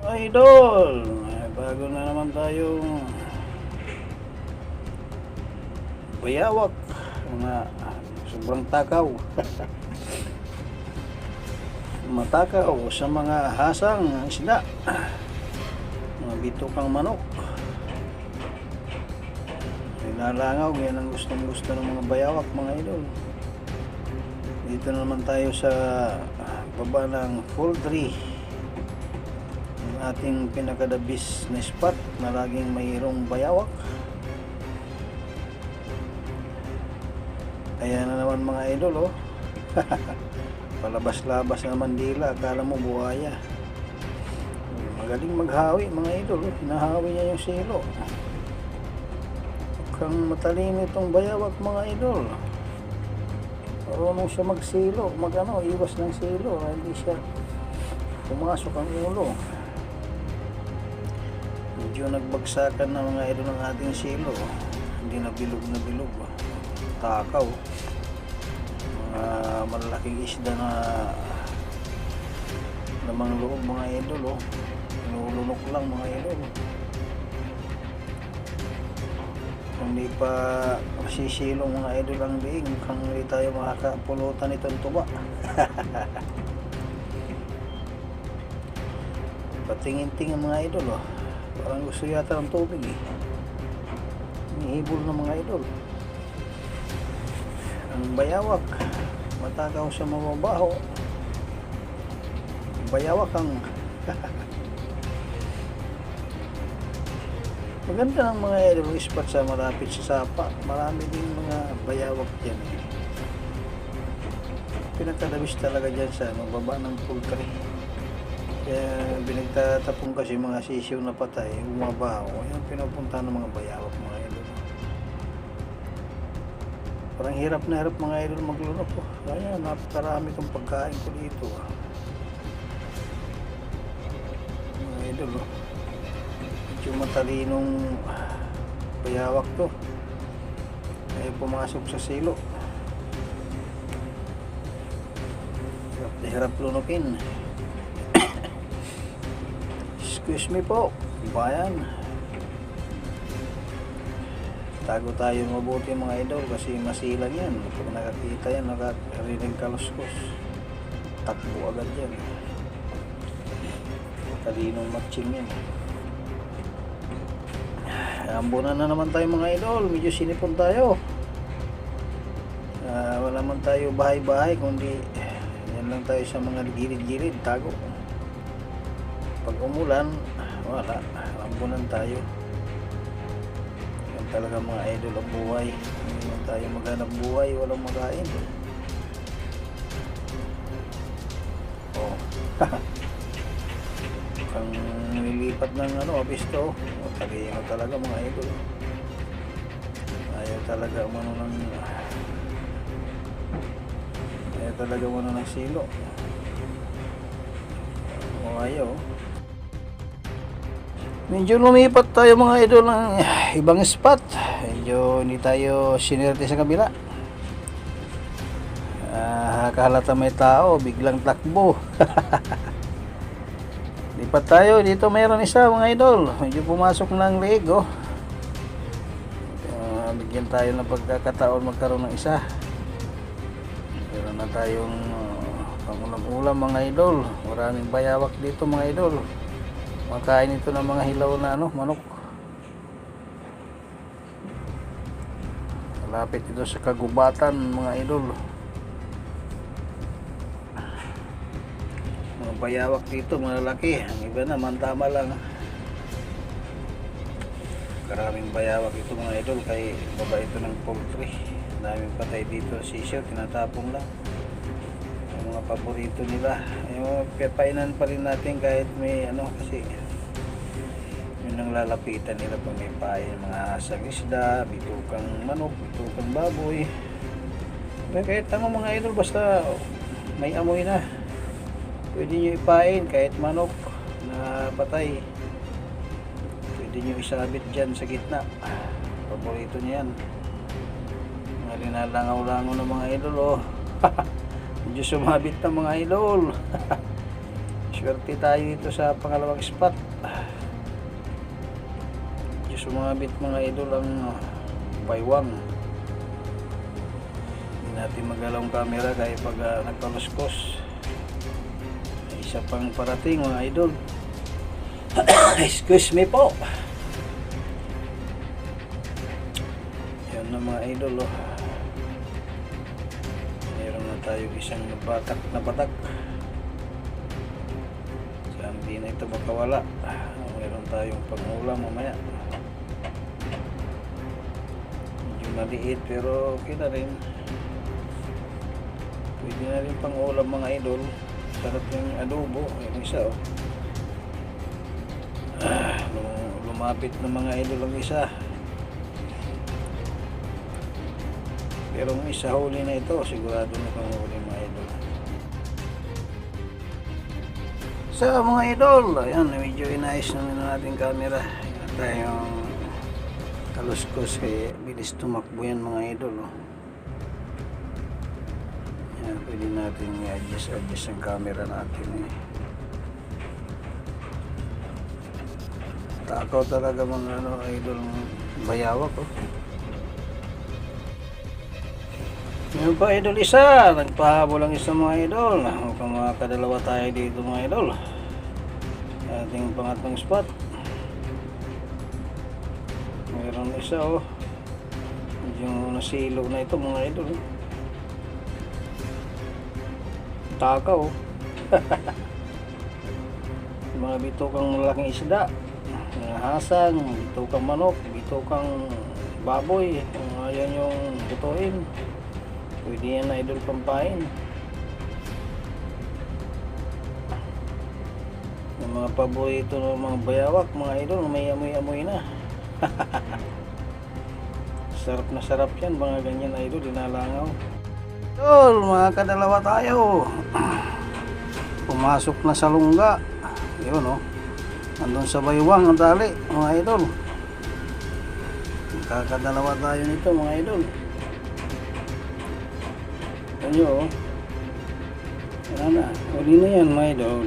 Idol, bago na naman tayong bayawak, mga sobrang takaw. Matakaw sa mga hasang isda, mga bitukang manok. Nilalangaw, yan ang gustong gusto ng mga bayawak, mga idol. Dito na naman tayo sa baba ng poultry, ating pinakadabis na spot na laging mayroong bayawak. Ayan na naman mga idol, oh. Palabas-labas na Mandila, akala mo buhaya. Magaling maghawi mga idol, oh. Hinahawi niya yung silo. Mukhang matalino itong bayawak mga idol. Marunong siya magsilo, iwas ng silo, hindi siya pumasok ang ulo. Medyo nagbagsakan na mga idol ng ating silo, hindi na bilog, takaw. Mga malalaking isda na lamang loob mga idol, oh. Inulunok lang mga idol. Kung di pa masisilong mga idol ang liig, mukhang hindi tayo makakapulutan itong tuba. Patingin-tingin mga idol, oh. Parang gusto yata ng tubig, eh. Hinihibol ng mga idol. Ang bayawak, matakaw sa mababaho. Bayawak ang maganda ng mga idol spot sa malapit sa sapa. Marami din mga bayawak dyan, eh. Pinakadabis talaga dyan sa baba ng poultry. Kaya binagtatapong kasi mga sisiw na patay, umabaho. Ayan, pinupunta ng mga bayawak mga idol. Parang hirap na hirap mga idol maglunok, oh. Kaya napakarami itong pagkain ko dito, ah. Mga idol, oh. Medyo matalinong bayawak to. Ay pumasok sa silo. Hirap na hirap lunukin. Excuse me po, bayan. Tago tayo mabuti mga idol kasi masilang yan. Pag nakakita yan, nakarinig kaluskos, takbo agad yan. Talinong matching yan. Ambunan na naman tayo mga idol, medyo sinipon tayo. Wala man tayo bahay-bahay, kundi yan lang tayo sa mga gilid-gilid, tago. Pag umulan, wala, ambunan tayo. Yan talaga mga idol ang buhay. Hindi man tayo maghanap buhay, walang makain. Oh. Kang nililipat ng abisto, talino talaga mga idol. Ayaw talaga ng silo. O ayaw. Medyo lumipat tayo mga idol ng ibang spot. Medyo hindi tayo sinerte sa kabila. Kahalata may tao, biglang takbo. Lipat tayo, dito mayroon isa mga idol. Medyo pumasok ng leeg, oh. Bigyan tayo ng pagkakataon magkaroon ng isa. Meron na tayong pangulam-ulam mga idol. Maraming bayawak dito mga idol. Makain ito ng mga hilaw na manok. Malapit ito sa kagubatan mga idol. Mga bayawak dito malalaki, ang iba naman tama lang. Karaming bayawak ito mga idol, kay baba ito ng poultry. Daming patay dito, sisiyo, tinatapong lang. Ang mga paborito nila, yung pepainan pa rin natin kahit may kasi yun ang lalapitan nila pag may pain, mga asang isda, bitukang manok, bitukang baboy. Kahit mga idol, basta may amoy na, pwede nyo ipain. Kahit manok na patay, pwede nyo isabit dyan sa gitna. Paborito nyo yan. Mga linalangaw-langaw ng mga idol, oh. Medyo sumabit na mga idol. Swerte tayo dito sa pangalawang spot. Diyos sumabit mga idol ang baywang. Hindi natin magalaw ang camera kaya pag nagpaluskos. May isa pang parating mga idol. Excuse me po. Yan na mga idol oh. Meron na tayo isang batak na batak. Hindi na ito makawala. Meron tayong pangulam mamaya. Medyo maliit pero okay na rin. Pwede na rin pangulam mga idol. Sarap yung adobo. Yung isa oh. Lumapit ng mga idol ang isa. Pero ang isa huli na ito. Sigurado na panghuli mga idol. So mga idol, ayan, medyo inayos naman natin camera. Yan tayong kaluskos kaya bilis tumakbo yan mga idol oh. Yan, pwede natin i-adjust ang camera natin eh. Takaw talaga mga idol bayawak oh. Yan pa idol isa, nagpahabol ang isa mga idol. Mukhang makakadalawa tayo dito mga idol. Ating pangatlong spot. Mayroon isa oh. Yung nasilo na ito mga idol. Takaw oh. Mga bitukang malaking isda. Mga hasang, bitukang manok, bitukang baboy. Ayan yung butuin. Pwede yan na idol pampain. Yung mga paborito ng mga bayawak, mga idol, may amoy-amoy na. Sarap na sarap yan, mga ganyan idol, dinalangaw. Idol, mga kadalawa tayo. Pumasok na sa lungga. Yun oh. Andun sa baywang ang tali, mga idol. Kakadalawa tayo nito, mga idol. Ano oh. Wala na. Uli na yan mga idol.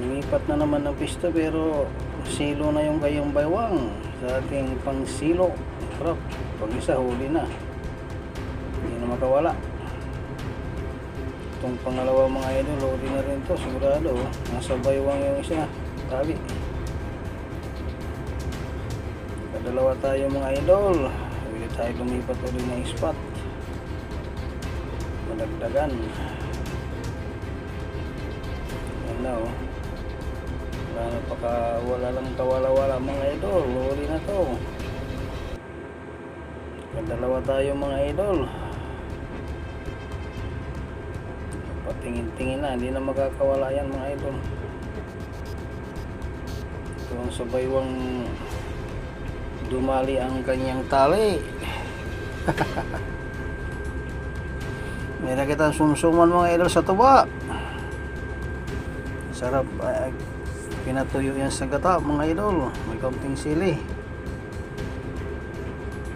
Lumipat na naman ng pista pero silo na yung kayong baywang sa ating pang silo. Sarap. Pag isa huli na. Hindi na makawala. Itong pangalawa mga idol huli na rin to. Sigurado oh. Nasa baywang yung isa. Tali. Kadalawa tayo mga idol. Tayo lumipat ulit ng spot. Madagdagan. Yan na oh. Wala lang kawala-wala mga idol. Huli na to. Kadalawa tayo mga idol. Patingin-tingin na. Hindi na magkakawala yan mga idol. Ito ang sabaywang dumali ang kanyang tali. May nakita sumsuman mga idol sa tuba. Sarap. Pinatuyo yan sa gata mga idol. May kaunting sili.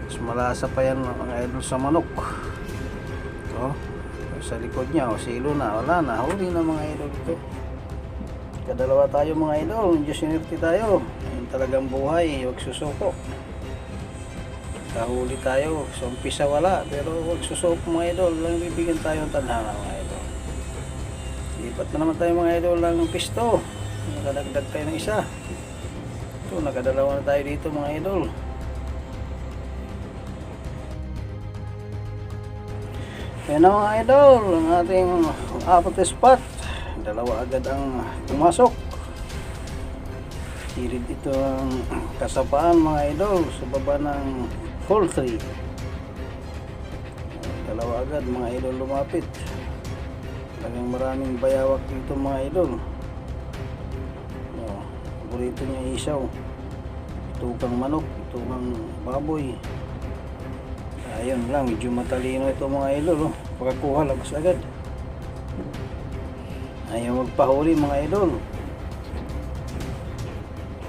Mas malasa pa yan mga idol sa manok. So, sa likod niya silo na. Wala na. Huli na mga idol ito. Kadalawa tayo mga idol. Diyos sinirti tayo. Yan talagang buhay. Huwag susuko. Kahuli tayo, sa umpisa wala, pero huwag susuko mga idol, lang bibigyan tayo ng tadhana mga idol. Lipat na naman tayo mga idol ng pisto. Nakadagdag tayo ng isa. Ito, nakadalawa na tayo dito mga idol. Yan na mga idol, ang ating apat spot. Dalawa agad ang pumasok. Hirid ito ang kasapaan mga idol sa baba ng poultry. Dalawa agad mga idol lumapit. Talagang maraming bayawak dito mga idol. Paborito niya isaw. Itukang manok, itukang baboy. Ayun lang, medyo matalino ito mga idol. Pagkakuha labas agad. Ayaw magpahuli mga idol.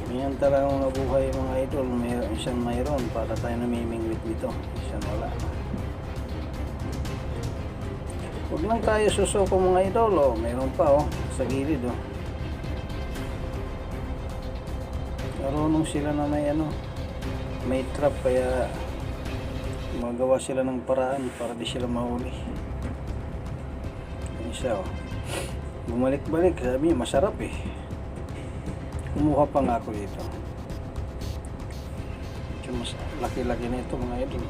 Yan talaga mga buhay mga idol. Isang mayroon para tayo namimingwit dito. Isang wala. Huwag lang tayo susuko mga idol. Oh, mayroon pa oh, sa gilid oh. Marunong sila na may ano, may trap, kaya magawa sila ng paraan para di sila mahuli. Yan siya oh. Bumalik-balik, sabi niya masarap eh. Kumuha pa nga ako dito. Mas laki-laki na ito mga idol.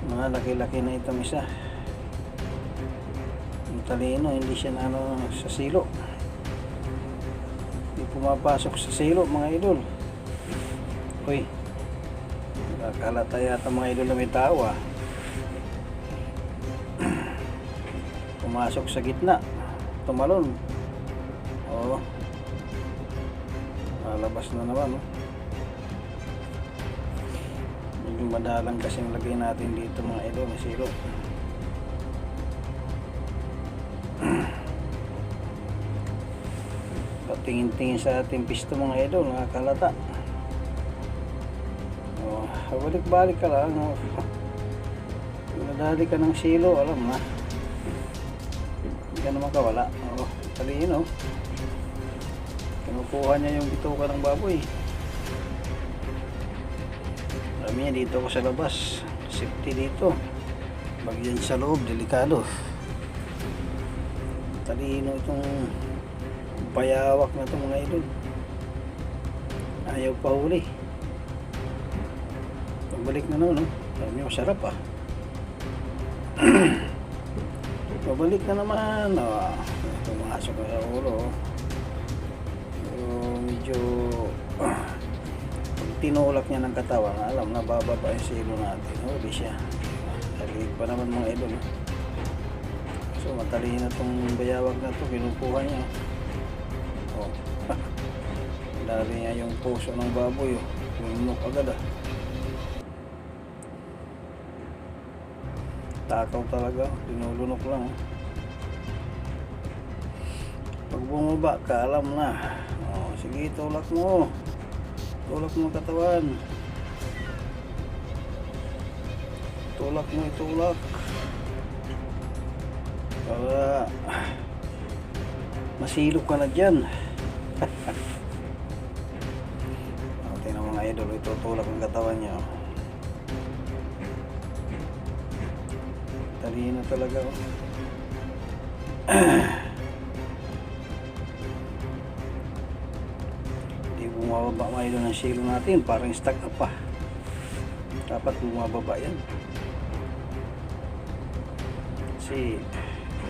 Mga laki-laki na itong isa. Ang talino, hindi siya na ano, sa silo. Hindi pumapasok sa silo mga idol. Uy, nakalata yata mga idol na may tao ah. Pumasok sa gitna, tumalon. Oo, labas na naman oh. Medyo madalang kasing lagay natin dito mga idol na silo. Patingin-tingin sa ating pisto mga idol, nakakalata. Oh, balik-balik ka lang oh. Nadali ka ng silo, alam na, hindi ka naman kawala. Oh, taliin oh. Kinukuha niya yung bituka ng baboy. Marami niya dito ko sa labas. Safety dito. Bagyan sa loob, delikado. Talino itong bayawak na itong mga idol. Ayaw pa huli. Pagbalik na naman, no? Marami masarap ah. Pabalik na naman. Oh, pumasok na sa ulo oh. Medyo pag tinulak niya ng katawan, alam na bababa yung silo natin. Huli siya. Talig pa naman mga idol. So matalino na itong bayawag na ito, kinukuha niya. Oh. Dali niya yung puso ng baboy. Lunok agad ah. Takaw talaga, linulunok lang. Pag bumaba ka, alam na. Oh, sige, tulak mo. Tulak mo katawan. Tulak mo, itulak. Para masilok ka na dyan. Tingnan mga idol, itutulak ang katawan niya. Talino talaga. Bumababa mga idol ng silo natin, parang stack up pa. Dapat bumababa yan kasi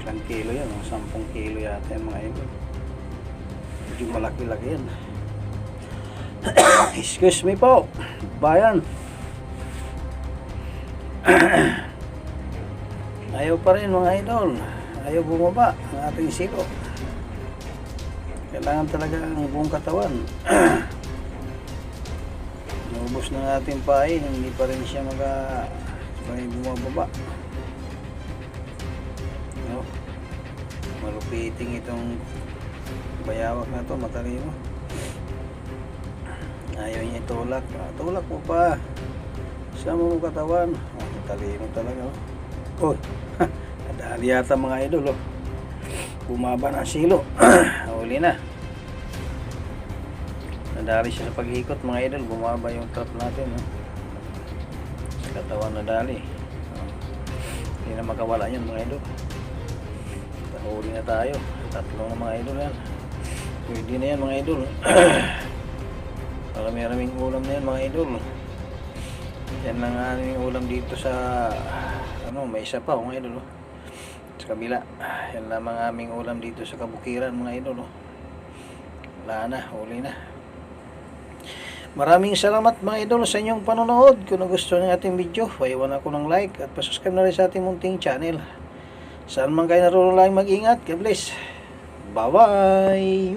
ilang kilo yan, 10 kilo yata yan mga idol. Medyo malaki-laki yan. Excuse me po bayan. Ayaw pa rin mga idol, ayaw bumaba ang ating silo. Kailangan talaga ang buong katawan. Naubos na natin pain, hindi pa rin siya bumababa. No? Malupiting itong bayawak na to, matalino. Ayaw niya itulak. Tulak mo pa. Sama mo katawan. Matalino talaga. Oh, nadali yata mga idol. Oh. Bumaba na silo. Huli na. Nadali siya sa pag-ikot mga idol. Bumaba yung trap natin. Sa katawan nadali. Hindi na makawala yan mga idol. Huli na tayo. Tatlo na mga idol yan. Pwede na yan mga idol. Maraming ulam na yan mga idol. Yan lang ang aming ulam dito sa may isa pa mga idol. Sa kabila, yan lamang aming ulam dito sa kabukiran mga idol. Wala na, huli na. Maraming salamat mga idol sa inyong panonood. Kung nagustuhan ng ating video, paiwan ako ng like at pasubscribe na rin sa ating munting channel. Saan man kayo naroon lang, mag-ingat. God bless. Bye bye.